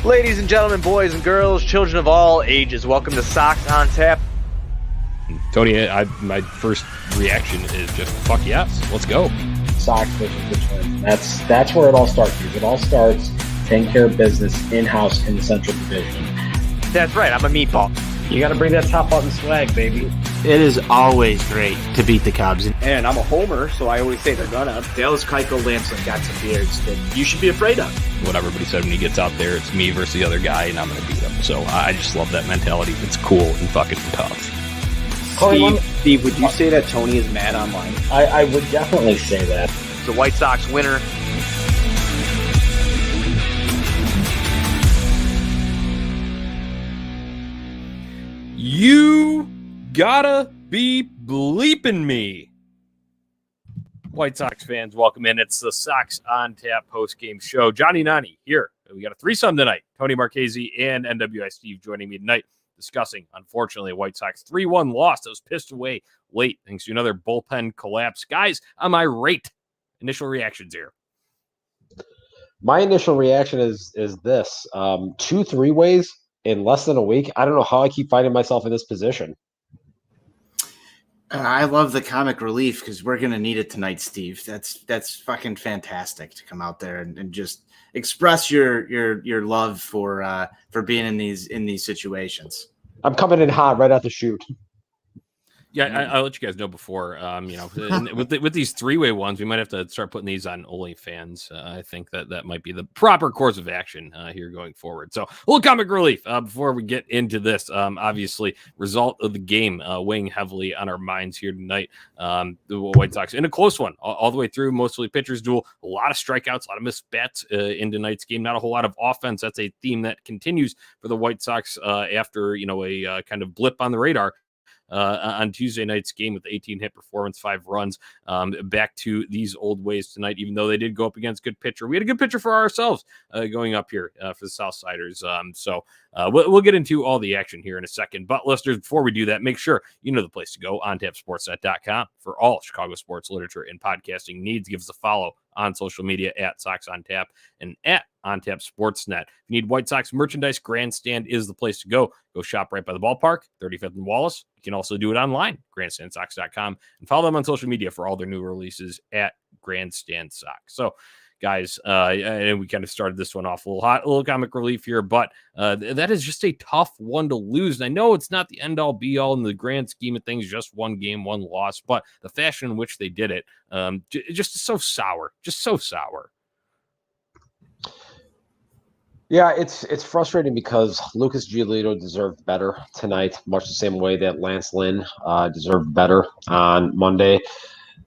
Ladies and gentlemen, boys and girls, children of all ages, welcome to Sox on Tap. Tony, my first reaction is just fuck yes, let's go. Sox versus the Twins. That's where it all starts. It all starts taking care of business in-house in the Central Division. That's right, I'm a meatball. You got to bring that top button swag, baby. It is always great to beat the Cubs. And I'm a homer, so I always say they're gonna. Dallas Keuchel Lancelin got some beards that you should be afraid of. What everybody said when he gets out there, it's me versus the other guy, and I'm going to beat him. So I just love that mentality. It's cool and fucking tough. Steve, would you say that Tony is mad online? I would definitely say that. It's the White Sox winner. You gotta be bleeping me. White Sox fans, welcome in. It's the Sox on Tap postgame show. Jonnie Nani here. We got a threesome tonight. Tony Marchese and NWI Steve joining me tonight, discussing, unfortunately, a White Sox 3-1 loss that was pissed away late thanks to another bullpen collapse. Guys, I'm irate. Initial reactions here. My initial reaction is this. 2 3-ways in less than a week. I don't know how I keep finding myself in this position. I love the comic relief because we're going to need it tonight, Steve. That's fucking fantastic to come out there and just express your love for being in these situations. I'm coming in hot right out the chute. Yeah, I'll let you guys know before, with these 3-way ones, we might have to start putting these on OnlyFans. I think that might be the proper course of action here going forward. So a little comic relief before we get into this. Obviously, result of the game weighing heavily on our minds here tonight. The White Sox in a close one all the way through, mostly pitchers duel. A lot of strikeouts, a lot of missed bats in tonight's game. Not a whole lot of offense. That's a theme that continues for the White Sox after a kind of blip on the radar. On Tuesday night's game with the 18-hit performance, 5 runs, back to these old ways tonight, even though they did go up against good pitcher. We had a good pitcher for ourselves going up here for the Southsiders. So we'll get into all the action here in a second. But listeners, before we do that, make sure you know the place to go, ontapsportsnet.com, for all Chicago sports literature and podcasting needs. Give us a follow on social media at Sox on Tap and at On Tap Sportsnet. If you need White Sox merchandise, Grandstand is the place to go. Go shop right by the ballpark, 35th and Wallace. You can also do it online, grandstandsox.com, and follow them on social media for all their new releases at Grandstand Sox. So, guys, and we kind of started this one off a little hot, a little comic relief here, but that is just a tough one to lose. And I know it's not the end-all, be-all in the grand scheme of things, just one game, one loss, but the fashion in which they did it, just so sour, Yeah, it's frustrating because Lucas Giolito deserved better tonight, much the same way that Lance Lynn deserved better on Monday.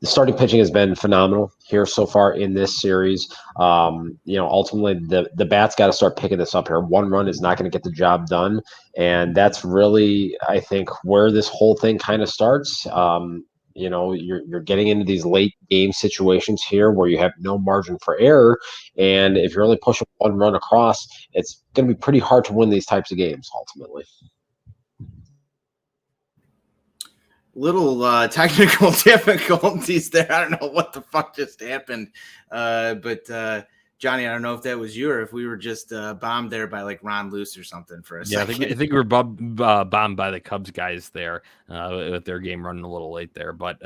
The starting pitching has been phenomenal here so far in this series. Ultimately, the bat's got to start picking this up here. 1 run is not going to get the job done, and that's really, I think, where this whole thing kind of starts. You're getting into these late game situations here where you have no margin for error, and if you're only pushing 1 run across, it's going to be pretty hard to win these types of games ultimately. Little technical difficulties there. I don't know what the fuck just happened, but Johnny, I don't know if that was you or if we were just bombed there by like Ron Luce or something for a second. I think we were bombed by the Cubs guys there with their game running a little late there. But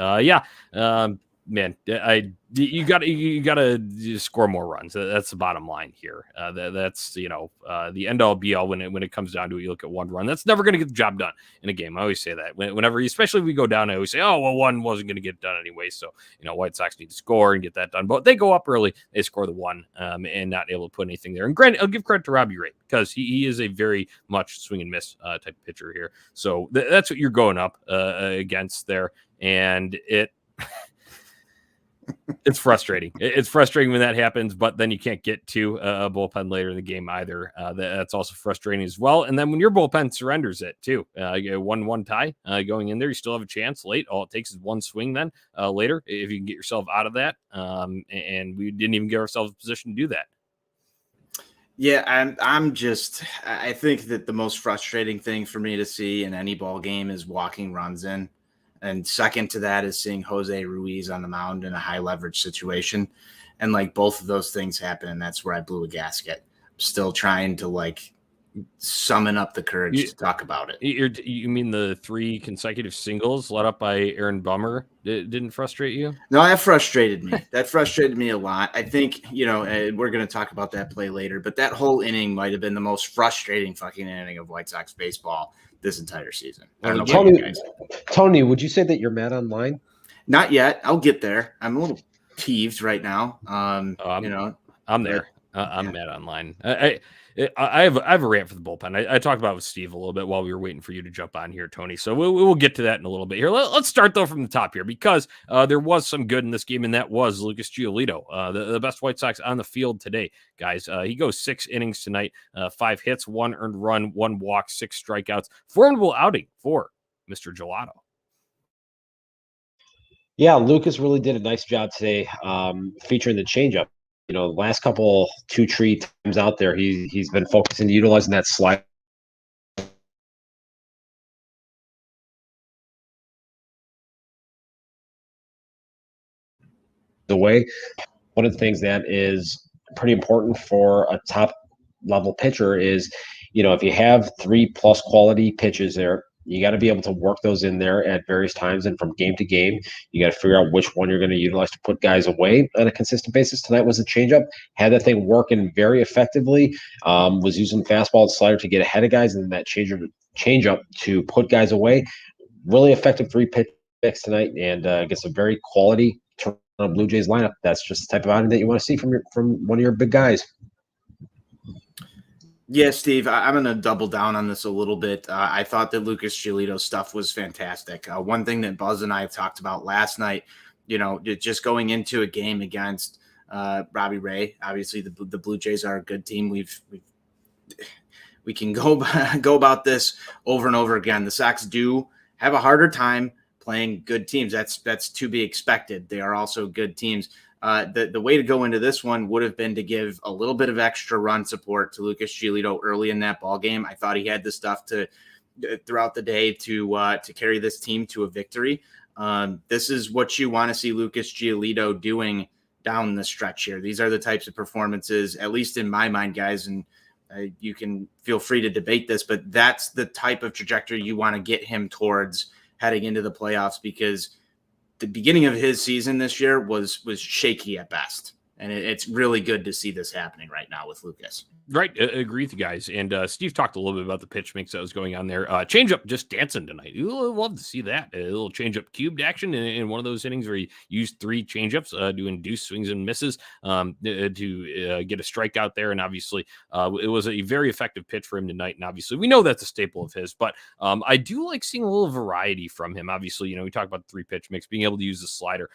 man, you got to score more runs. That's the bottom line here. That's the end all be all when it comes down to it. You look at 1 run, that's never going to get the job done in a game. I always say that whenever, especially if we go down, I always say, oh well, 1 wasn't going to get done anyway. So White Sox need to score and get that done. But they go up early, they score the 1, and not able to put anything there. And granted, I'll give credit to Robbie Ray because he is a very much swing and miss type of pitcher here. So that's what you're going up against there, and it. It's frustrating. It's frustrating when that happens, but then you can't get to a bullpen later in the game either. That's also frustrating as well. And then when your bullpen surrenders it too, you get a 1-1 tie going in there, you still have a chance late. All it takes is 1 swing then later if you can get yourself out of that. And we didn't even give ourselves a position to do that. Yeah, I think that the most frustrating thing for me to see in any ball game is walking runs in. And second to that is seeing Jose Ruiz on the mound in a high leverage situation. And like both of those things happen, and that's where I blew a gasket. still trying to like summon up the courage to talk about it. You mean the 3 consecutive singles let up by Aaron Bummer didn't frustrate you? No, that frustrated me. That frustrated me a lot. I think, we're going to talk about that play later, but that whole inning might have been the most frustrating fucking inning of White Sox baseball this entire season. I don't know about you guys. Tony, would you say that you're mad online? Not yet. I'll get there. I'm a little peeved right now. I'm there. I'm yeah. mad online. I have a rant for the bullpen. I talked about it with Steve a little bit while we were waiting for you to jump on here, Tony. So we'll get to that in a little bit here. Let's start though from the top here because there was some good in this game, and that was Lucas Giolito, the best White Sox on the field today, guys. He goes 6 innings tonight, 5 hits, 1 earned run, 1 walk, 6 strikeouts. Formidable outing for Mr. Gelato. Yeah, Lucas really did a nice job today, featuring the changeup. The last couple 2-3 times out there, he's been focusing, utilizing that slide. The way, one of the things that is pretty important for a top level pitcher is, if you have 3+ quality pitches there, you got to be able to work those in there at various times. And from game to game, you got to figure out which one you're going to utilize to put guys away on a consistent basis. Tonight was a changeup, had that thing working very effectively, was using fastball and slider to get ahead of guys, and then that changeup to put guys away. Really effective 3 pitch mix tonight, and gets a very quality Toronto Blue Jays lineup. That's just the type of outing that you want to see from one of your big guys. Yeah, Steve, I'm going to double down on this a little bit. I thought that Lucas Giolito's stuff was fantastic. One thing that Buzz and I have talked about last night, just going into a game against Robbie Ray. Obviously, the Blue Jays are a good team. We can go about this over and over again. The Sox do have a harder time playing good teams. That's to be expected. They are also good teams. The way to go into this one would have been to give a little bit of extra run support to Lucas Giolito early in that ball game. I thought he had the stuff throughout the day to carry this team to a victory. This is what you want to see Lucas Giolito doing down the stretch here. These are the types of performances, at least in my mind, guys, and you can feel free to debate this, but that's the type of trajectory you want to get him towards heading into the playoffs, because the beginning of his season this year was shaky at best. And it's really good to see this happening right now with Lucas. Right. Agree with you guys. And Steve talked a little bit about the pitch mix that was going on there. Changeup just dancing tonight. You'll love to see that. A little changeup cubed action in one of those innings where he used 3 changeups to induce swings and misses to get a strikeout there. And obviously, it was a very effective pitch for him tonight. And obviously, we know that's a staple of his. But I do like seeing a little variety from him. Obviously, we talked about the 3 pitch mix, being able to use the slider.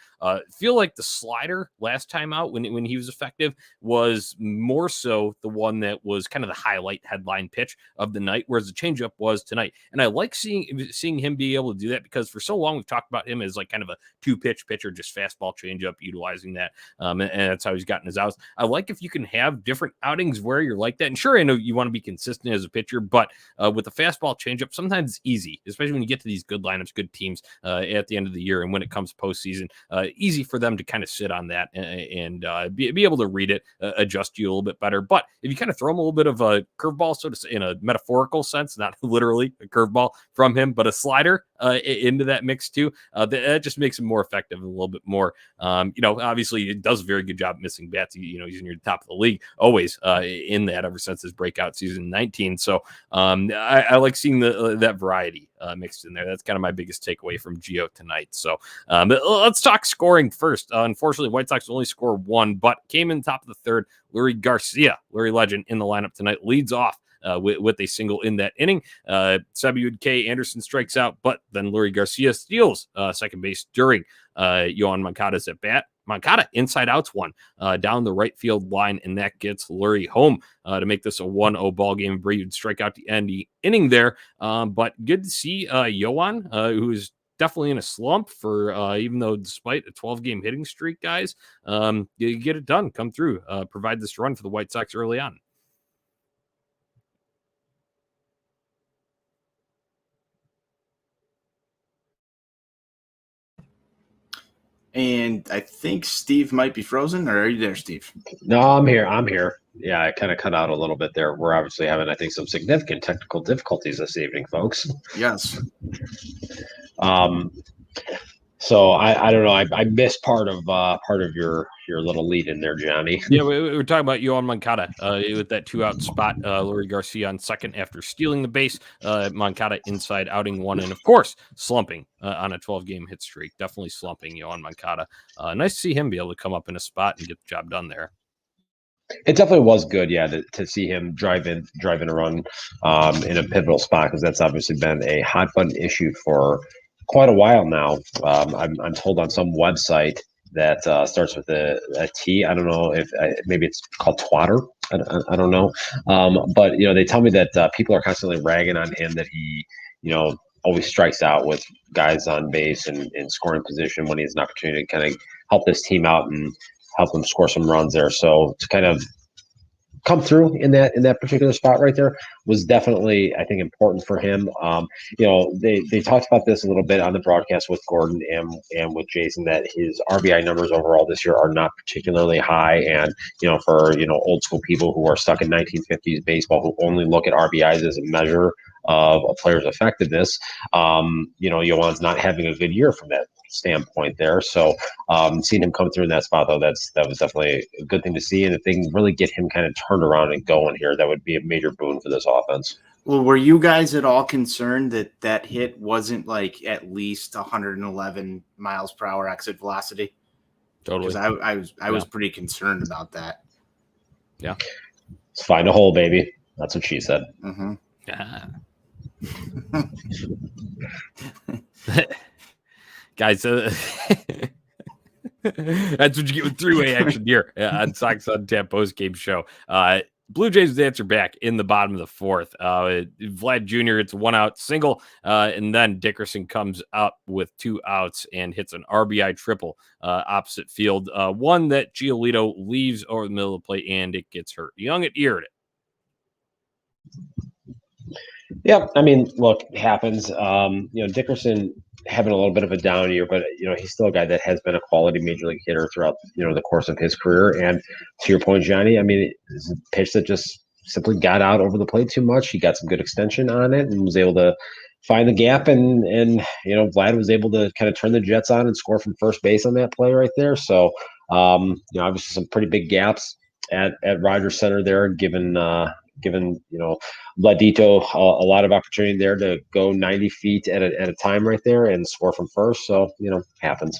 Feel like the slider last time out when he was effective was more so the one that was kind of the highlight headline pitch of the night, whereas the changeup was tonight. And I like seeing him be able to do that, because for so long we've talked about him as like kind of a 2-pitch pitcher, just fastball, changeup, utilizing that. And that's how he's gotten his outs. I like if you can have different outings where you're like that. And sure, I know you want to be consistent as a pitcher, but with the fastball, changeup, sometimes it's easy, especially when you get to these good lineups, good teams at the end of the year. And when it comes postseason, easy for them to kind of sit on that and be able to read it, adjust you a little bit better. But if you kind of throw him a little bit of a curveball, so to say, in a metaphorical sense, not literally a curveball from him, but a slider into that mix too, that just makes him more effective and a little bit more. Obviously, it does a very good job missing bats. He's in your top of the league always in that ever since his breakout season 19. So I like seeing that variety mixed in there. That's kind of my biggest takeaway from Gio tonight. So let's talk scoring first. Unfortunately, White Sox only score 1, but came in top of the 3rd. Lurie Garcia, Lurie legend, in the lineup tonight, leads off with a single in that inning. Sabiud K. Anderson strikes out, but then Lurie Garcia steals second base during Yohan Moncada's at bat. Moncada inside outs one down the right field line, and that gets Lurie home to make this a 1-0 ball game. Brady would strike out the end of the inning there, but good to see Yohan, who is definitely in a slump for even though despite a 12-game hitting streak, guys, you get it done, come through, provide this run for the White Sox early on. And I think Steve might be frozen. Or are you there, Steve? No, I'm here. Yeah, I kind of cut out a little bit there. We're obviously having, I think, some significant technical difficulties this evening, folks. Yes. So I don't know. I missed part of your little lead in there, Johnny. Yeah, we were talking about Yohan Moncada with that 2-out spot. Leury Garcia on second after stealing the base. Moncada inside outing one, and of course slumping on a 12-game hit streak. Definitely slumping Yohan Moncada. Nice to see him be able to come up in a spot and get the job done there. It definitely was good, yeah, to see him drive in a run in a pivotal spot, because that's obviously been a hot button issue for quite a while now. I'm told on some website that starts with a T. I don't know if maybe it's called Twatter. I don't know, but they tell me that people are constantly ragging on him, that he always strikes out with guys on base and in scoring position when he has an opportunity to kind of help this team out and help them score some runs there. So to kind of come through in that particular spot right there was definitely, I think, important for him. They talked about this a little bit on the broadcast with Gordon and with Jason, that his RBI numbers overall this year are not particularly high. And, for, old school people who are stuck in 1950s baseball, who only look at RBIs as a measure of a player's effectiveness, Yohan's not having a good year from that standpoint there. So seeing him come through in that spot, though, that was definitely a good thing to see. And if they can really get him kind of turned around and going here, that would be a major boon for this offense. Well, were you guys at all concerned that hit wasn't like at least 111 miles per hour exit velocity? Totally. Because I was pretty concerned about that. Yeah. Let's find a hole, baby. That's what she said. Mm-hmm. Yeah. Guys, that's what you get with three-way action here on Sox on Tap post-game show. Blue Jays answer back in the bottom of the fourth. Vlad Jr. hits a 1-out single, and then Dickerson comes up with 2 outs and hits an RBI triple opposite field. One that Giolito leaves over the middle of the plate, and it gets hurt. Young it eared it. Yeah, I mean, look, it happens. Dickerson having a little bit of a down year, but he's still a guy that has been a quality major league hitter throughout the course of his career. And to your point, Johnny, I mean, it's a pitch that just simply got out over the plate too much. He got some good extension on it and was able to find the gap, and Vlad was able to kind of turn the Jets on and score from first base on that play right there. So obviously some pretty big gaps at Rogers Center there, given Vladito a lot of opportunity there to go 90 feet at a time right there and score from first. So, happens.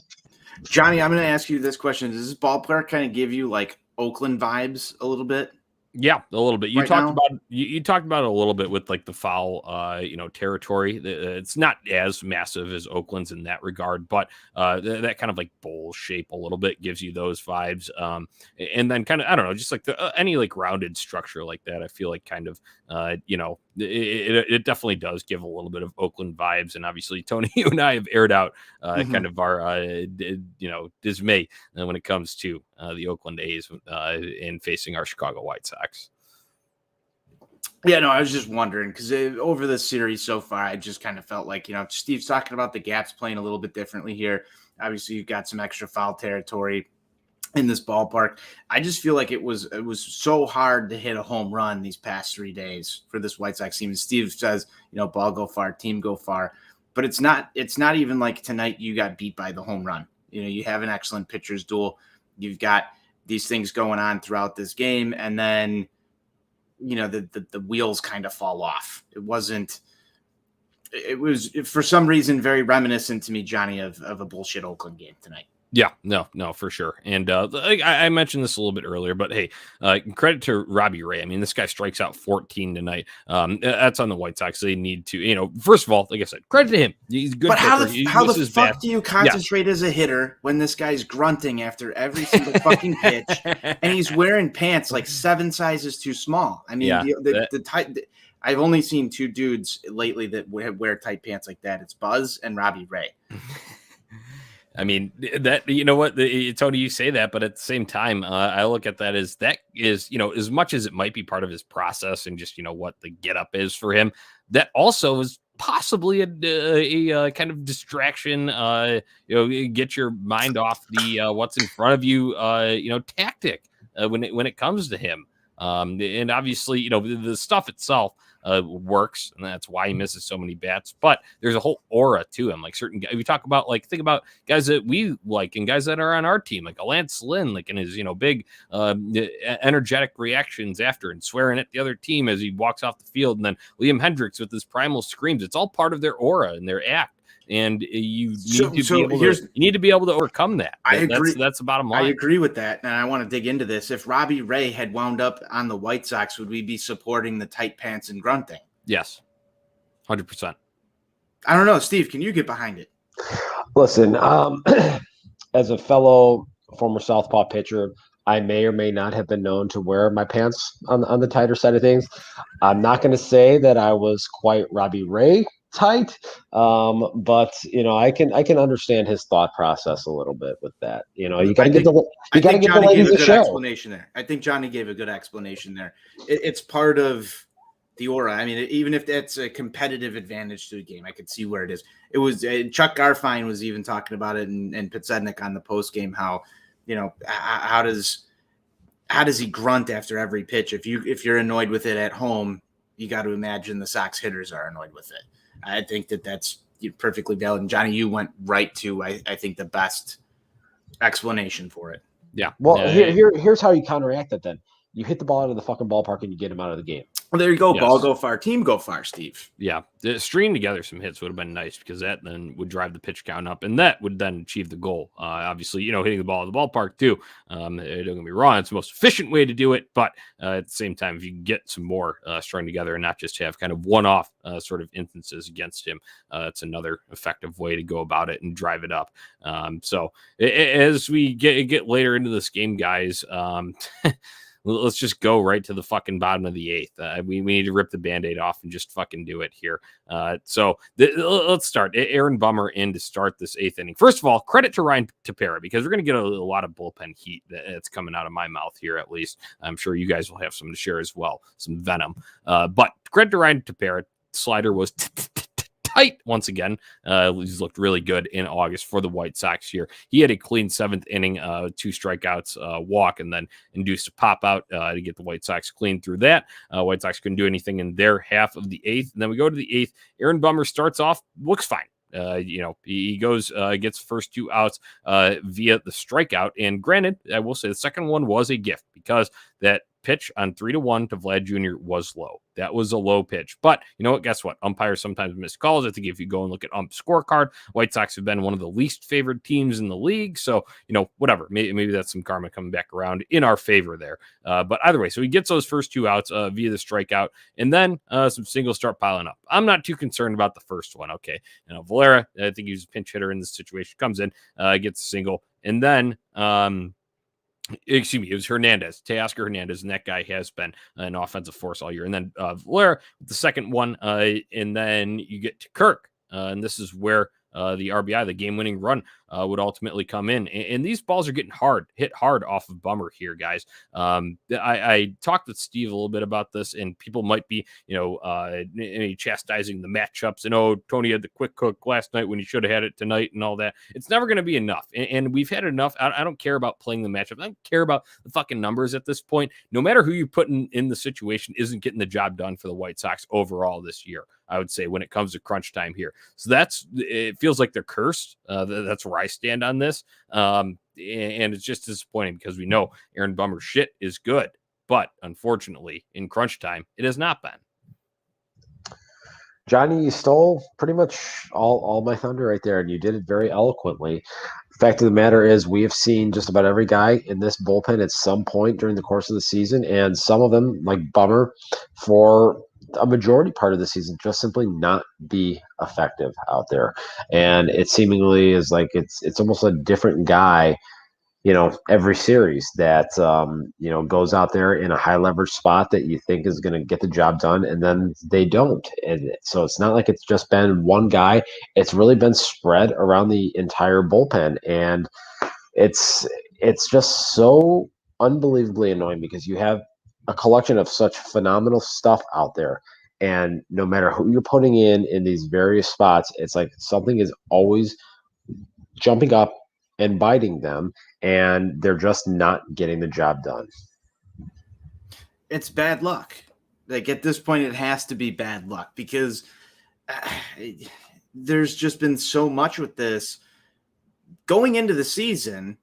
Johnny, I'm going to ask you this question. Does this ballpark kind of give you like Oakland vibes a little bit? Yeah, a little bit. You Right talked now? about you talked about it a little bit with like the foul, territory. It's not as massive as Oakland's in that regard, but that kind of like bowl shape a little bit gives you those vibes. And then kind of, I don't know, just like any like rounded structure like that. I feel like kind of, it definitely does give a little bit of Oakland vibes. And obviously, Tony, you and I have aired out kind of our dismay when it comes to the Oakland A's in facing our Chicago White Sox. Yeah, no, I was just wondering because over the series so far, I just kind of felt like, Steve's talking about the gaps playing a little bit differently here. Obviously, you've got some extra foul territory in this ballpark. I just feel like it was so hard to hit a home run these past 3 days for this White Sox team. And Steve says, ball go far, team go far. But it's not even like tonight you got beat by the home run. You have an excellent pitcher's duel. You've got these things going on throughout this game, and then the wheels kind of fall off. It was for some reason very reminiscent to me, Johnny, of a bullshit Oakland game tonight. Yeah, no, for sure. And I mentioned this a little bit earlier, but hey, credit to Robbie Ray. I mean, this guy strikes out 14 tonight. That's on the White Sox. They need to, first of all, like I said, credit to him. He's a good. But how the fuck best. do you concentrate as a hitter when this guy's grunting after every single fucking pitch, and he's wearing pants like 7 sizes too small? I mean, the tight. I've only seen 2 dudes lately that wear tight pants like that. It's Buzz and Robbie Ray. I mean, that, Tony, you say that, but at the same time, I look at that as as much as it might be part of his process and just, what the get up is for him, that also is possibly a kind of distraction, get your mind off the what's in front of you, tactic when it comes to him. And obviously, the stuff itself works, and that's why he misses so many bats. But there's a whole aura to him. Like certain guys, we talk about, like, think about guys that we like and guys that are on our team, like a Lance Lynn, like in his big energetic reactions after and swearing at the other team as he walks off the field, and then Liam Hendricks with his primal screams. It's all part of their aura and their act. And you need to be able to overcome that. I agree. That's the bottom line. I agree with that, and I want to dig into this. If Robbie Ray had wound up on the White Sox, would we be supporting the tight pants and grunting? Yes, 100%. I don't know, Steve. Can you get behind it? Listen, as a fellow former southpaw pitcher, I may or may not have been known to wear my pants on the tighter side of things. I'm not going to say that I was quite Robbie Ray tight, but I can understand his thought process a little bit with that. You got to get the ladies a show. Explanation there. I think Jonnie gave a good explanation there. It's part of the aura. I mean, even if that's a competitive advantage to the game, I could see where it is. It was Chuck Garfien was even talking about it, and Pitsednik on the post game, how how does he grunt after every pitch? If you're annoyed with it at home, you got to imagine the Sox hitters are annoyed with it. I think that's perfectly valid. And Jonnie, you went right to, I think, the best explanation for it. Yeah. Well, here's how you counteract that then. You hit the ball out of the fucking ballpark and you get him out of the game. Well, there you go. Yes. Ball go far. Team go far, Steve. Yeah. Stringing together some hits would have been nice, because that then would drive the pitch count up, and that would then achieve the goal. Obviously, hitting the ball at the ballpark too. Don't get me wrong, it's the most efficient way to do it, but at the same time, if you can get some more strung together and not just have kind of one-off sort of instances against him, that's another effective way to go about it and drive it up. So as we get later into this game, guys, let's just go right to the fucking bottom of the eighth. We need to rip the Band-Aid off and just fucking do it here. So let's start. Aaron Bummer in to start this eighth inning. First of all, credit to Ryan Tepera, because we're going to get a lot of bullpen heat that's coming out of my mouth here, at least. I'm sure you guys will have some to share as well, some venom. But credit to Ryan Tepera. Slider was tight once again. He's looked really good in August for the White Sox here. He had a clean seventh inning, 2 strikeouts, walk, and then induced a pop out to get the White Sox clean through that. White Sox couldn't do anything in their half of the eighth. And then we go to the eighth. Aaron Bummer starts off, looks fine. He goes, gets first 2 outs via the strikeout. And granted, I will say the second one was a gift, because that pitch on 3-1 to Vlad Jr. was low. That was a low pitch. But you know what? Guess what? Umpires sometimes miss calls. I think if you go and look at ump scorecard, White Sox have been one of the least favored teams in the league. So, whatever. Maybe that's some karma coming back around in our favor there. But either way, so he gets those first 2 outs via the strikeout, and then some singles start piling up. I'm not too concerned about the first one. Okay. Valera, I think he's a pinch hitter in this situation, comes in, gets a single, and then excuse me, it was Teoscar Hernandez, and that guy has been an offensive force all year. And then Valera with the second one, and then you get to Kirk, and this is where the RBI, the game-winning run, would ultimately come in. And these balls are getting hit hard off of Bummer here, guys. I talked with Steve a little bit about this, and people might be, chastising the matchups. And, Tony had the quick cook last night when he should have had it tonight and all that. It's never going to be enough. And we've had enough. I don't care about playing the matchup. I don't care about the fucking numbers at this point. No matter who you put in the situation isn't getting the job done for the White Sox overall this year, I would say, when it comes to crunch time here. So it feels like they're cursed. That's where I stand on this. And it's just disappointing, because we know Aaron Bummer's shit is good, but unfortunately in crunch time, it has not been. Jonnie, you stole pretty much all my thunder right there, and you did it very eloquently. The fact of the matter is, we have seen just about every guy in this bullpen at some point during the course of the season, and some of them, like Bummer, for a majority part of the season, just simply not be effective out there. And it seemingly is like it's almost a different guy, every series that goes out there in a high leverage spot that you think is going to get the job done, and then they don't. And so it's not like it's just been one guy. It's really been spread around the entire bullpen, and it's just so unbelievably annoying, because you have a collection of such phenomenal stuff out there, and no matter who you're putting in these various spots, it's like something is always jumping up and biting them, and they're just not getting the job done. it's bad luck. Like at this point, it has to be bad luck because there's just been so much with this going into the season.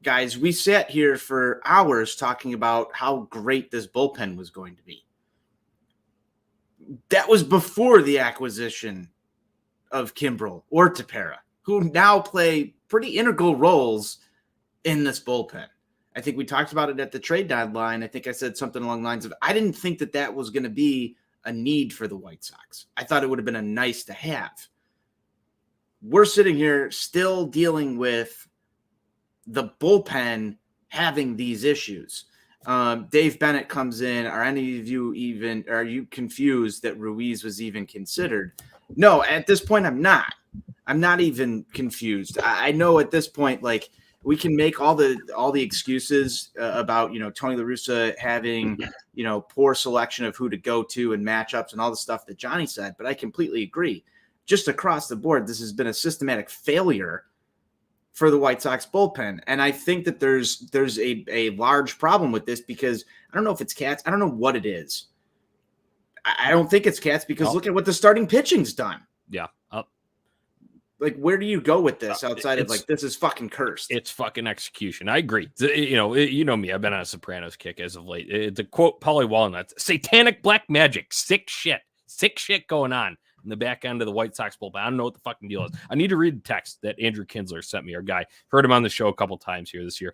Guys, we sat here for hours talking about how great this bullpen was going to be. That was before the acquisition of Kimbrel or Tepera, who now play pretty integral roles in this bullpen. I think we talked about it at the trade deadline. I think I said something along the lines of, I didn't think that was going to be a need for the White Sox. I thought it would have been a nice to have. We're sitting here still dealing with the bullpen having these issues. Dave Bennett comes in. Are you confused that Ruiz was even considered? No, at this point, I'm not. I'm not even confused. I know at this point, like, we can make all the excuses about, Tony La Russa having, poor selection of who to go to and matchups and all the stuff that Jonnie said, but I completely agree. Just across the board, this has been a systematic failure for the White Sox bullpen. And I think that there's a large problem with this because I don't know if it's cats. I don't know what it is. I don't think it's cats because look at what the starting pitching's done. Yeah. Like, where do you go with this outside of like, this is fucking cursed? It's fucking execution. I agree. You know me. I've been on a Sopranos kick as of late. To quote Polly Walnuts, satanic black magic, sick shit going on in the back end of the White Sox bullpen. I don't know what the fucking deal is. I need to read the text that Andrew Kinsler sent me, our guy. Heard him on the show a couple times here this year.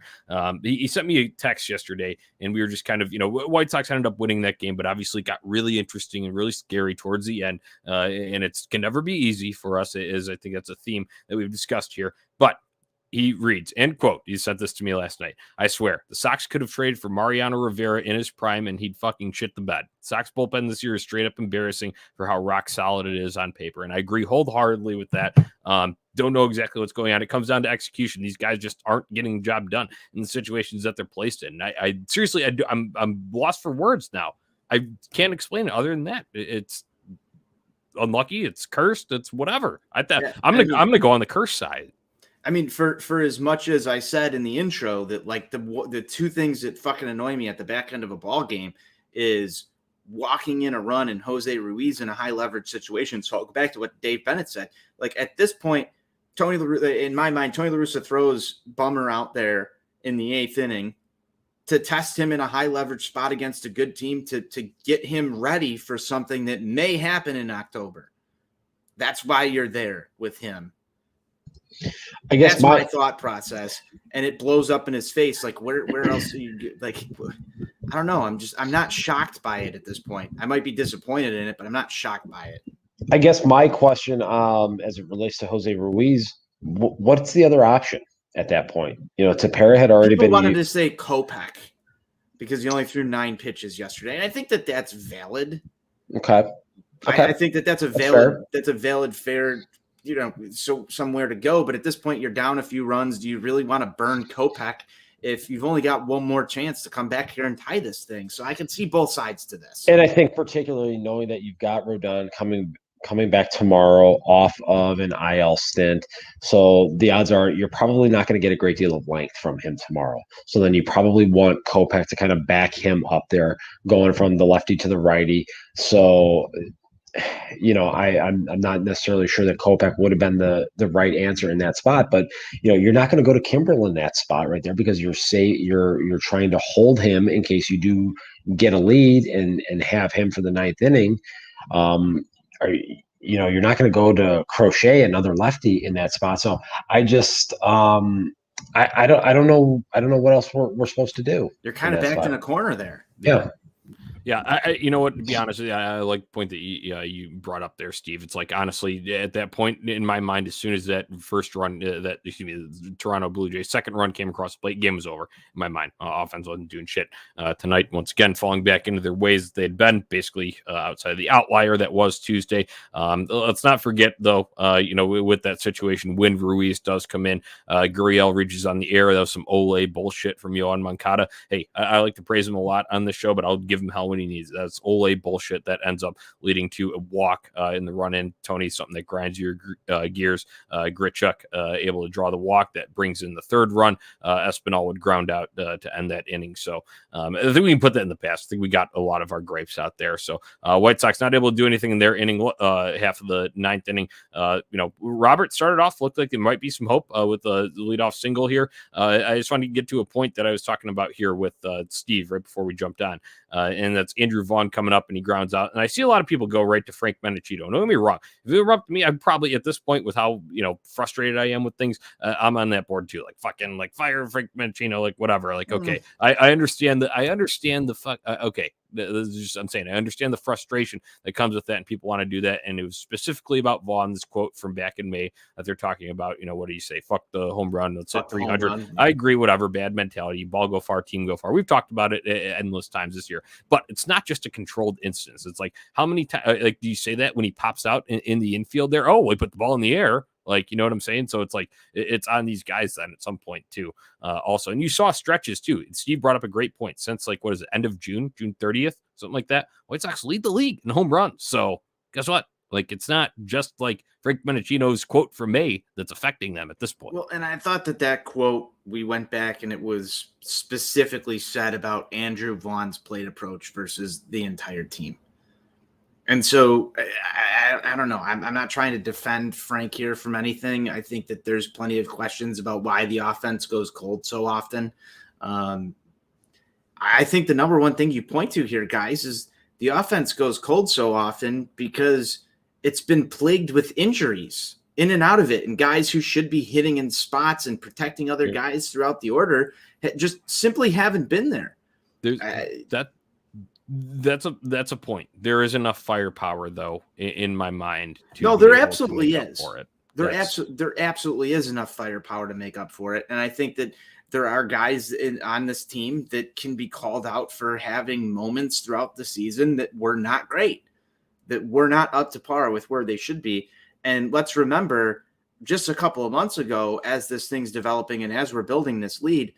He sent me a text yesterday, and we were just kind of, White Sox ended up winning that game, but obviously got really interesting and really scary towards the end. And it can never be easy for us, as I think that's a theme that we've discussed here. But he reads, end quote, he sent this to me last night. I swear, the Sox could have traded for Mariano Rivera in his prime and he'd fucking shit the bed. Sox bullpen this year is straight up embarrassing for how rock solid it is on paper. And I agree wholeheartedly with that. Don't know exactly what's going on. It comes down to execution. These guys just aren't getting the job done in the situations that they're placed in. I seriously, I'm lost for words now. I can't explain it other than that. It's unlucky. It's cursed. It's whatever. I'm gonna go on the curse side. I mean, for as much as I said in the intro that like the two things that fucking annoy me at the back end of a ball game is walking in a run and Jose Ruiz in a high leverage situation. So I'll go back to what Dave Bennett said. Like at this point, in my mind, Tony La Russa throws Bummer out there in the 8th inning to test him in a high leverage spot against a good team to get him ready for something that may happen in October. That's why you're there with him. I guess that's my thought process, and it blows up in his face. Like, where else do you like? I don't know. I'm not shocked by it at this point. I might be disappointed in it, but I'm not shocked by it. I guess my question, as it relates to Jose Ruiz, what's the other option at that point? Tepera had already People been wanted to say Kopech because he only threw 9 pitches yesterday, and I think that that's valid. Okay. I think that's a valid, fair. So somewhere to go. But at this point, you're down a few runs. Do you really want to burn Kopech if you've only got one more chance to come back here and tie this thing? So I can see both sides to this. And I think particularly knowing that you've got Rodon coming back tomorrow off of an IL stint. So the odds are you're probably not going to get a great deal of length from him tomorrow. So then you probably want Kopech to kind of back him up there, going from the lefty to the righty. So I'm not necessarily sure that Kopech would have been the right answer in that spot, but you're not going to go to Kimbrel in that spot right there because you're trying to hold him in case you do get a lead and have him for the 9th inning. You're not going to go to Crochet, another lefty, in that spot. So I just I don't know what else we're supposed to do. You're kind of backed in a corner there. Yeah. Yeah, you know what? To be honest with you, I like the point that you brought up there, Steve. It's like, honestly, at that point in my mind, as soon as that first run, the Toronto Blue Jays second run came across the plate, game was over in my mind. Offense wasn't doing shit tonight. Once again, falling back into their ways they'd been, basically outside of the outlier that was Tuesday. Let's not forget, though, with that situation, when Ruiz does come in, Gurriel reaches on the air. That was some Ole bullshit from Yohan Moncada. Hey, I like to praise him a lot on the show, but I'll give him hell when when he needs it. That's Ole bullshit that ends up leading to a walk in the run-in. Tony, something that grinds your gears. Grichuk able to draw the walk that brings in the third run. Espinal would ground out to end that inning. So I think we can put that in the past. I think we got a lot of our gripes out there. So White Sox not able to do anything in their inning, half of the ninth inning. Robert started off, looked like there might be some hope with the leadoff single here. I just wanted to get to a point that I was talking about here with Steve right before we jumped on, and that's Andrew Vaughn coming up and he grounds out. And I see a lot of people go right to Frank Menachito. Don't get me wrong. If it were up to me, I'd probably at this point with how frustrated I am with things, I'm on that board too. Like fucking like fire Frank Menachito, like whatever. Like okay, I understand that. I understand the fuck. Okay. I'm saying I understand the frustration that comes with that, and people want to do that. And it was specifically about Vaughn's quote from back in May that they're talking about. What do you say? Fuck the home run. Let's hit 300. I agree. Whatever. Bad mentality. Ball go far. Team go far. We've talked about it endless times this year. But it's not just a controlled instance. It's like how many times? Like, do you say that when he pops out in the infield there? Oh, we put the ball in the air. Like, you know what I'm saying? So it's like, it's on these guys then at some point too. Also, and you saw stretches too. Steve brought up a great point since like, what is it? End of June 30th, something like that. White Sox lead the league in home runs. So guess what? Like, it's not just like Frank Menachino's quote from May that's affecting them at this point. Well, and I thought that quote, we went back and it was specifically said about Andrew Vaughn's plate approach versus the entire team. And so I don't know. I'm not trying to defend Frank here from anything. I think that there's plenty of questions about why the offense goes cold so often. I think the number one thing you point to here, guys, is the offense goes cold so often because it's been plagued with injuries in and out of it. And guys who should be hitting in spots and protecting other guys throughout the order just simply haven't been there. That's a point. There is enough firepower though in my mind. No, there absolutely is. There absolutely is enough firepower to make up for it. And I think that there are guys on this team that can be called out for having moments throughout the season that were not great, that were not up to par with where they should be. And let's remember, just a couple of months ago, as this thing's developing and as we're building this lead,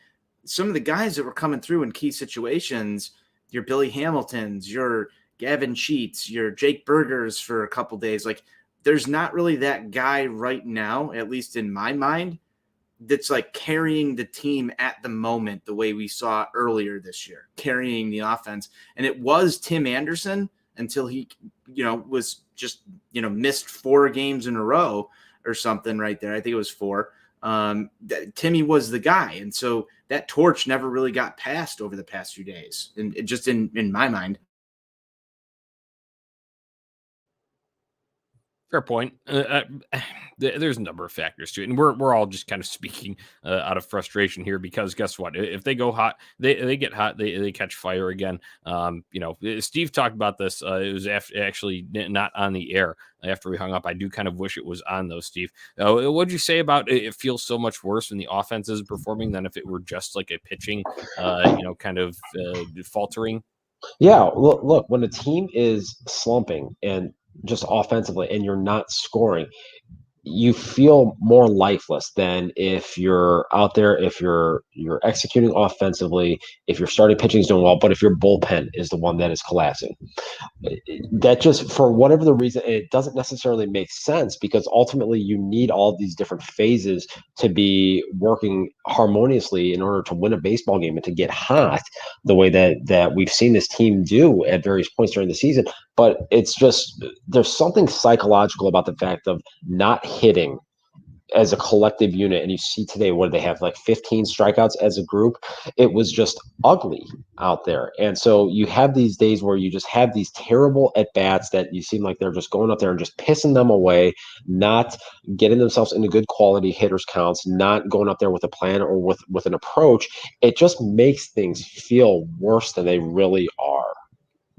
some of the guys that were coming through in key situations, your Billy Hamiltons, your Gavin Sheets, your Jake Burgers for a couple days. Like, there's not really that guy right now, at least in my mind, that's like carrying the team at the moment the way we saw earlier this year, carrying the offense. And it was Tim Anderson until he, was just, missed 4 games in a row or something right there. I think it was 4. Timmy was the guy. And so that torch never really got passed over the past few days. And it just in my mind. Fair point. There's a number of factors to it, and we're all just kind of speaking out of frustration here because guess what? If they go hot, they get hot, they catch fire again. Steve talked about this. It was actually not on the air after we hung up. I do kind of wish it was on though, Steve. What'd you say about it? It feels so much worse when the offense is performing than if it were just like a pitching, kind of faltering. Yeah, look, when a team is slumping and just offensively and you're not scoring, you feel more lifeless than if you're out there, if you're executing offensively, if your starting pitching is doing well, but if your bullpen is the one that is collapsing. That just, for whatever the reason, it doesn't necessarily make sense because ultimately you need all these different phases to be working harmoniously in order to win a baseball game and to get hot the way that we've seen this team do at various points during the season. But it's just, there's something psychological about the fact of not hitting as a collective unit. And you see today, what do they have, like 15 strikeouts as a group? It was just ugly out there. And so you have these days where you just have these terrible at-bats that you seem like they're just going up there and just pissing them away, not getting themselves into good quality hitters counts, not going up there with a plan or with an approach. It just makes things feel worse than they really are.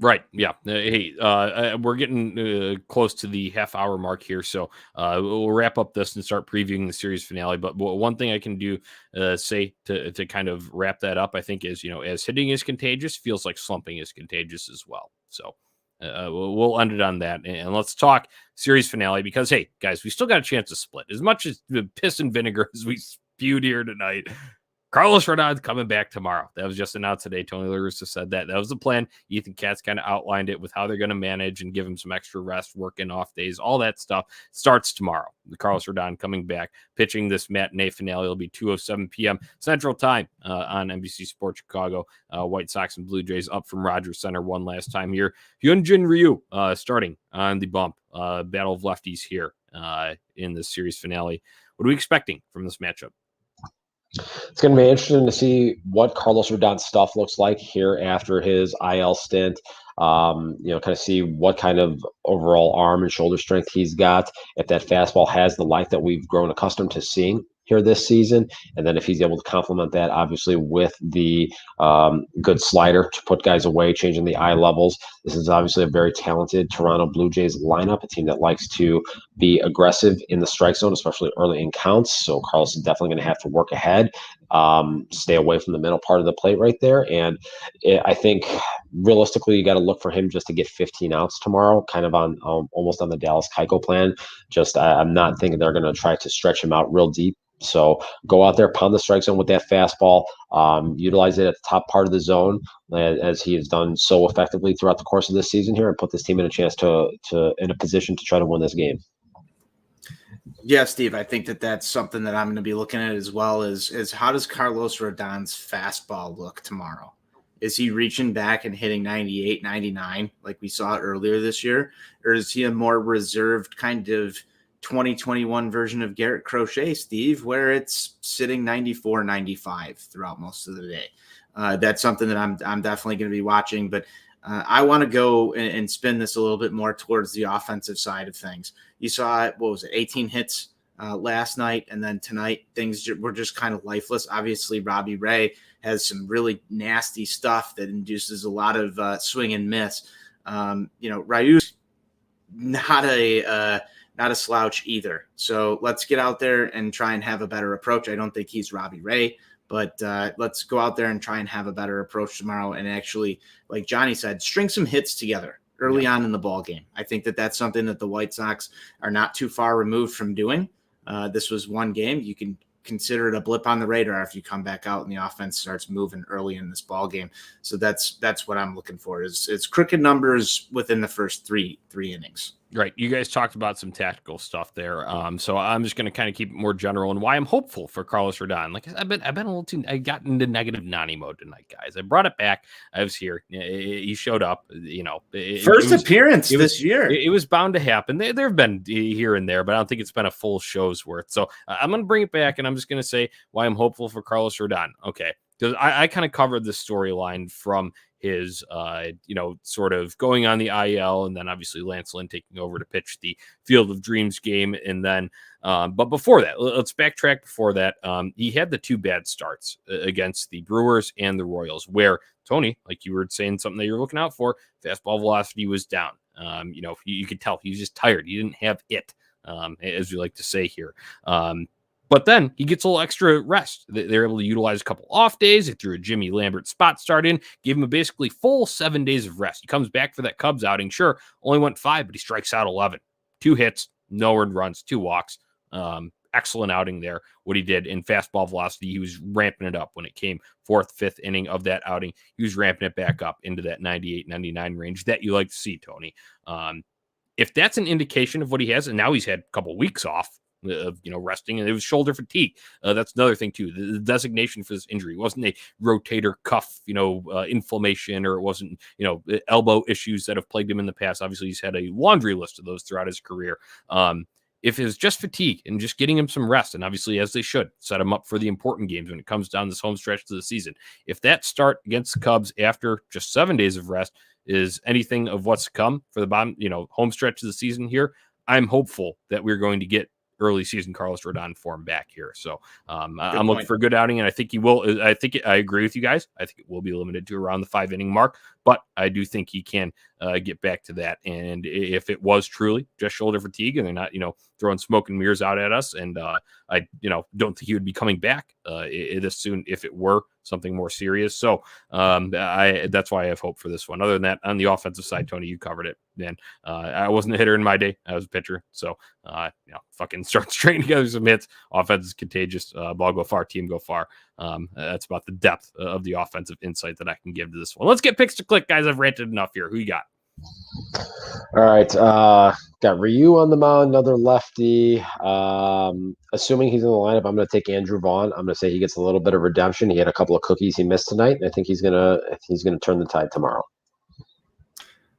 Right. Yeah. Hey, we're getting close to the half-hour mark here, so we'll wrap up this and start previewing the series finale. But one thing I can do, say to kind of wrap that up, I think is, as hitting is contagious, feels like slumping is contagious as well. So we'll end it on that, and let's talk series finale because, hey, guys, we still got a chance to split. As much as piss and vinegar as we spewed here tonight, Carlos Rodon's coming back tomorrow. That was just announced today. Tony La Russa said that. That was the plan. Ethan Katz kind of outlined it with how they're going to manage and give him some extra rest, working off days, all that stuff starts tomorrow. Carlos Rodon coming back, pitching this matinee finale. It'll be 2:07 p.m. Central Time on NBC Sports Chicago. White Sox and Blue Jays up from Rogers Center one last time here. Hyunjin Ryu starting on the bump. Battle of lefties here in the series finale. What are we expecting from this matchup? It's going to be interesting to see what Carlos Rodon's stuff looks like here after his IL stint. Kind of see what kind of overall arm and shoulder strength he's got. If that fastball has the life that we've grown accustomed to seeing here this season, and then if he's able to complement that, obviously with the good slider to put guys away, changing the eye levels. This is obviously a very talented Toronto Blue Jays lineup, a team that likes to be aggressive in the strike zone, especially early in counts. So Carlos is definitely going to have to work ahead, stay away from the middle part of the plate right there. And I think realistically, you got to look for him just to get 15 outs tomorrow, kind of on almost on the Dallas Keuchel plan. I'm not thinking they're going to try to stretch him out real deep. So go out there, pound the strike zone with that fastball, utilize it at the top part of the zone as he has done so effectively throughout the course of this season here, and put this team in a chance to in a position to try to win this game. Yeah, Steve, I think that's something that I'm going to be looking at as well is how does Carlos Rodon's fastball look tomorrow? Is he reaching back and hitting 98, 99 like we saw earlier this year? Or is he a more reserved kind of 2021 version of Garrett Crochet, Steve, where it's sitting 94, 95 throughout most of the day? That's something that I'm definitely going to be watching, but I want to go and spin this a little bit more towards the offensive side of things. You saw, 18 hits last night, and then tonight things were just kind of lifeless. Obviously, Robbie Ray has some really nasty stuff that induces a lot of swing and miss. Ryu's not a slouch either. So let's get out there and try and have a better approach. I don't think he's Robbie Ray, but let's go out there and try and have a better approach tomorrow and actually, like Jonnie said, string some hits together early on in the ball game. I think that's something that the White Sox are not too far removed from doing. This was one game. You can consider it a blip on the radar if you come back out and the offense starts moving early in this ball game. So that's what I'm looking for is crooked numbers within the first three innings. Right. You guys talked about some tactical stuff there. So I'm just going to kind of keep it more general and why I'm hopeful for Carlos Rodon. Like I've been a little too, I got into negative Nani mode tonight, guys. I brought it back. I was here. He showed up, First appearance this year. It was bound to happen. There have been here and there, but I don't think it's been a full show's worth. So I'm going to bring it back and I'm just going to say why I'm hopeful for Carlos Rodon. Okay. Because I kind of covered this storyline from his, sort of going on the IL, and then obviously Lance Lynn taking over to pitch the Field of Dreams game. And then, but before that, let's backtrack before that. He had the two bad starts against the Brewers and the Royals, where Tony, like you were saying, something that you're looking out for, fastball velocity was down. You could tell he was just tired. He didn't have it, as we like to say here. But then he gets a little extra rest. They're able to utilize a couple off days. They threw a Jimmy Lambert spot start in, gave him a basically full 7 days of rest. He comes back for that Cubs outing. Sure, only went 5, but he strikes out 11. 2 hits, no earned runs, 2 walks. Excellent outing there. What he did in fastball velocity, he was ramping it up when it came 4th, 5th inning of that outing. He was ramping it back up into that 98, 99 range that you like to see, Tony. If that's an indication of what he has, and now he's had a couple weeks off, of resting, and it was shoulder fatigue. That's another thing too. The designation for this injury wasn't a rotator cuff, inflammation, or it wasn't, elbow issues that have plagued him in the past. Obviously, he's had a laundry list of those throughout his career. If it's just fatigue and just getting him some rest, and obviously as they should set him up for the important games when it comes down this home stretch to the season. If that start against the Cubs after just 7 days of rest is anything of what's to come for the bottom, home stretch of the season here, I'm hopeful that we're going to get early season Carlos Rodon form back here. So I'm looking for a good outing, and I think he will. I agree with you guys. I think it will be limited to around the 5 inning mark, but I do think he can get back to that. And if it was truly just shoulder fatigue and they're not, throwing smoke and mirrors out at us, and I, don't think he would be coming back this soon if it were something more serious. So that's why I have hope for this one. Other than that, on the offensive side, Tony, you covered it. man, I wasn't a hitter in my day. I was a pitcher. So, fucking start stringing together some hits. Offense is contagious. Ball go far, team go far. That's about the depth of the offensive insight that I can give to this one. Let's get picks to click, guys. I've ranted enough here. Who you got? All right. Got Ryu on the mound, another lefty. Assuming he's in the lineup, I'm going to take Andrew Vaughn. I'm going to say he gets a little bit of redemption. He had a couple of cookies he missed tonight. And I think he's going to turn the tide tomorrow.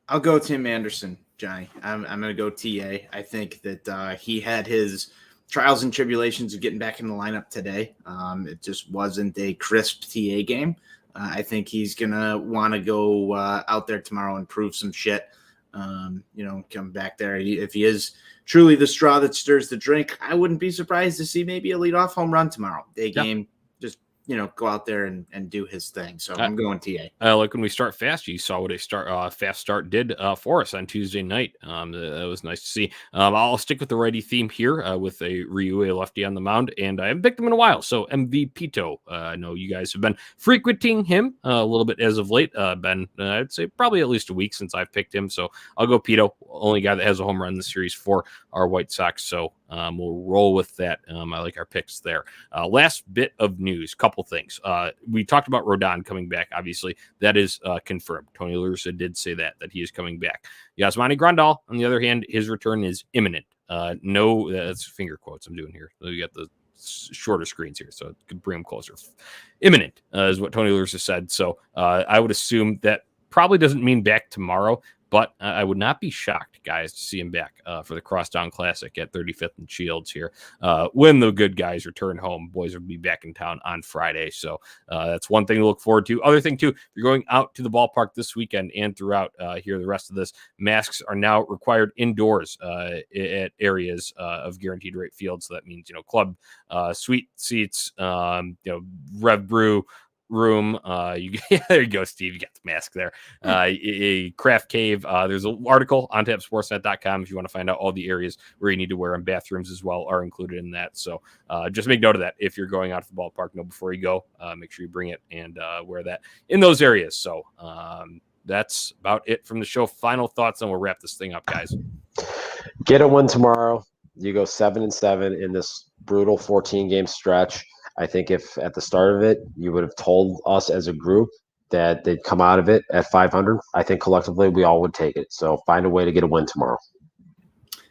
I'll go Tim Anderson, Johnny. I'm going to go TA. I think that he had his trials and tribulations of getting back in the lineup today. It just wasn't a crisp TA game. I think he's going to want to go out there tomorrow and prove some shit. Come back there. If he is truly the straw that stirs the drink, I wouldn't be surprised to see maybe a leadoff home run tomorrow. Day game, just go out there and do his thing. So I'm going TA. Like when we start fast, you saw what a fast start did for us on Tuesday night. That was nice to see. I'll stick with the righty theme here with a Ryu, a lefty on the mound, and I haven't picked him in a while. So MVPito. I know you guys have been frequenting him a little bit as of late. I'd say probably at least a week since I've picked him. So I'll go Pito, only guy that has a home run in the series for our White Sox. So we'll roll with that. I like our picks there. Last bit of news, couple things. We talked about Rodon coming back. Obviously, that is confirmed. Tony La Russa did say that he is coming back. Yasmani Grandal, on the other hand, his return is imminent. No, that's finger quotes I'm doing here. We got the shorter screens here, so it could bring them closer. Imminent is what Tony La Russa said. So I would assume that probably doesn't mean back tomorrow. But I would not be shocked, guys, to see him back for the Crosstown Classic at 35th and Shields here. When the good guys return home, boys will be back in town on Friday. So that's one thing to look forward to. Other thing, too, if you're going out to the ballpark this weekend and throughout here the rest of this, masks are now required indoors at areas of guaranteed rate fields. So that means, club suite seats, Rev Brew room. There you go, Steve. You got the mask there. A craft cave. There's an article on tapsportsnet.com if you want to find out all the areas where you need to wear them. Bathrooms as well are included in that. So just make note of that if you're going out to the ballpark. Before you go, make sure you bring it and wear that in those areas. So that's about it from the show. Final thoughts, and we'll wrap this thing up, guys. Get a win tomorrow. You go 7-7 in this brutal 14-game stretch. I think if at the start of it, you would have told us as a group that they'd come out of it at 500, I think collectively we all would take it. So find a way to get a win tomorrow.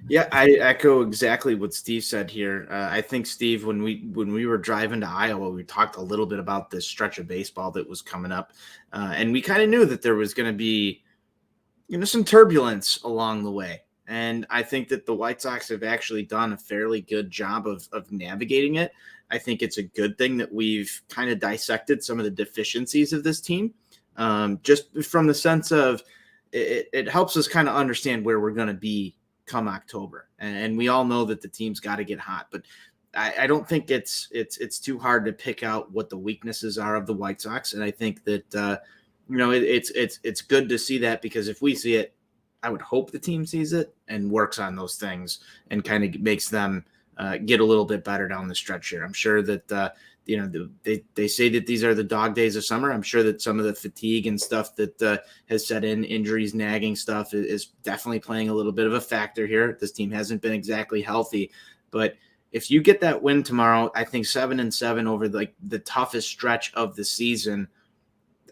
Yeah, I echo exactly what Steve said here. I think, Steve, when we were driving to Iowa, we talked a little bit about this stretch of baseball that was coming up. And we kind of knew that there was going to be, some turbulence along the way. And I think that the White Sox have actually done a fairly good job of navigating it. I think it's a good thing that we've kind of dissected some of the deficiencies of this team, just from the sense of it helps us kind of understand where we're going to be come October. And we all know that the team's got to get hot, but I don't think it's too hard to pick out what the weaknesses are of the White Sox. And I think that, it's good to see that, because if we see it, I would hope the team sees it and works on those things and kind of makes them get a little bit better down the stretch here. I'm sure that, they say that these are the dog days of summer. I'm sure that some of the fatigue and stuff that has set in, injuries, nagging stuff is definitely playing a little bit of a factor here. This team hasn't been exactly healthy, but if you get that win tomorrow, I think 7-7 over the toughest stretch of the season.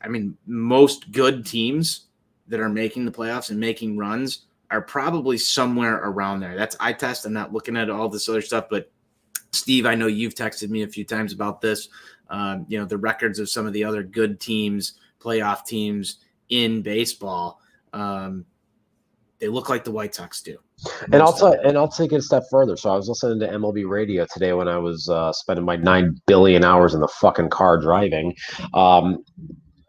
I mean, most good teams that are making the playoffs and making runs are probably somewhere around there. That's eye test. I'm not looking at all this other stuff, but Steve, I know you've texted me a few times about this. The records of some of the other good teams, playoff teams in baseball, they look like the White Sox do. And I'll take it a step further. So I was listening to MLB radio today when I was spending my 9 billion hours in the fucking car driving.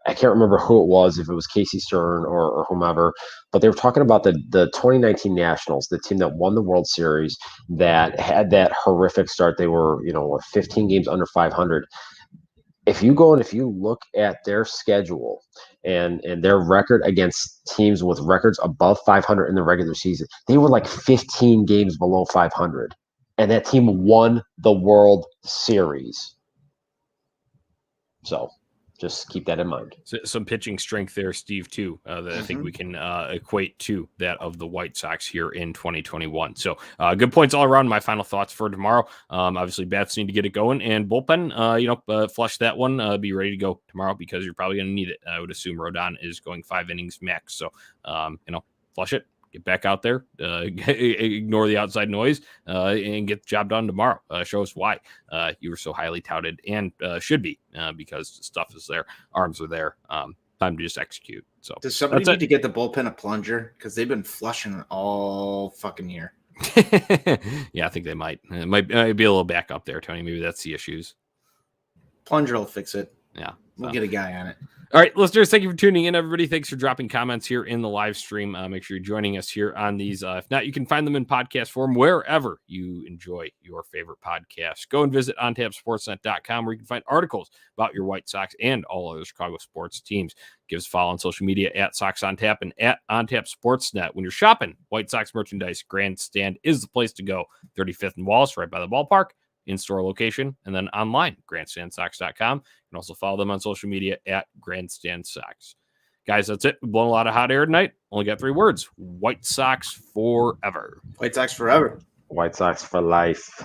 I can't remember who it was, if it was Casey Stern or whomever, but they were talking about the 2019 Nationals, the team that won the World Series, that had that horrific start. They were, 15 games under 500. If you go and if you look at their schedule and their record against teams with records above 500 in the regular season, they were like 15 games below 500. And that team won the World Series. So just keep that in mind. So, some pitching strength there, Steve, too, that I think we can equate to that of the White Sox here in 2021. So good points all around. My final thoughts for tomorrow. Obviously, bats need to get it going, and bullpen, flush that one. Be ready to go tomorrow because you're probably going to need it. I would assume Rodon is going 5 innings max. So, flush it. Get back out there, ignore the outside noise, and get the job done tomorrow. Show us why you were so highly touted and should be because stuff is there, arms are there. Time to just execute. So does somebody need to get the bullpen a plunger because they've been flushing all fucking year? Yeah, I think they might. It might be a little back up there, Tony. Maybe that's the issues. Plunger will fix it. Yeah, we'll get a guy on it. All right, listeners, thank you for tuning in, everybody. Thanks for dropping comments here in the live stream. Make sure you're joining us here on these. If not, you can find them in podcast form wherever you enjoy your favorite podcasts. Go and visit ontapsportsnet.com where you can find articles about your White Sox and all other Chicago sports teams. Give us a follow on social media at Sox on Tap and at OnTap Sportsnet. When you're shopping White Sox merchandise, Grandstand is the place to go. 35th and Wallace, right by the ballpark. In-store location, and then online, grandstandsox.com. You can also follow them on social media at Grandstand Sox. Guys, that's it. We've blown a lot of hot air tonight. Only got 3 words. White Sox forever. White Sox forever. White Sox for life.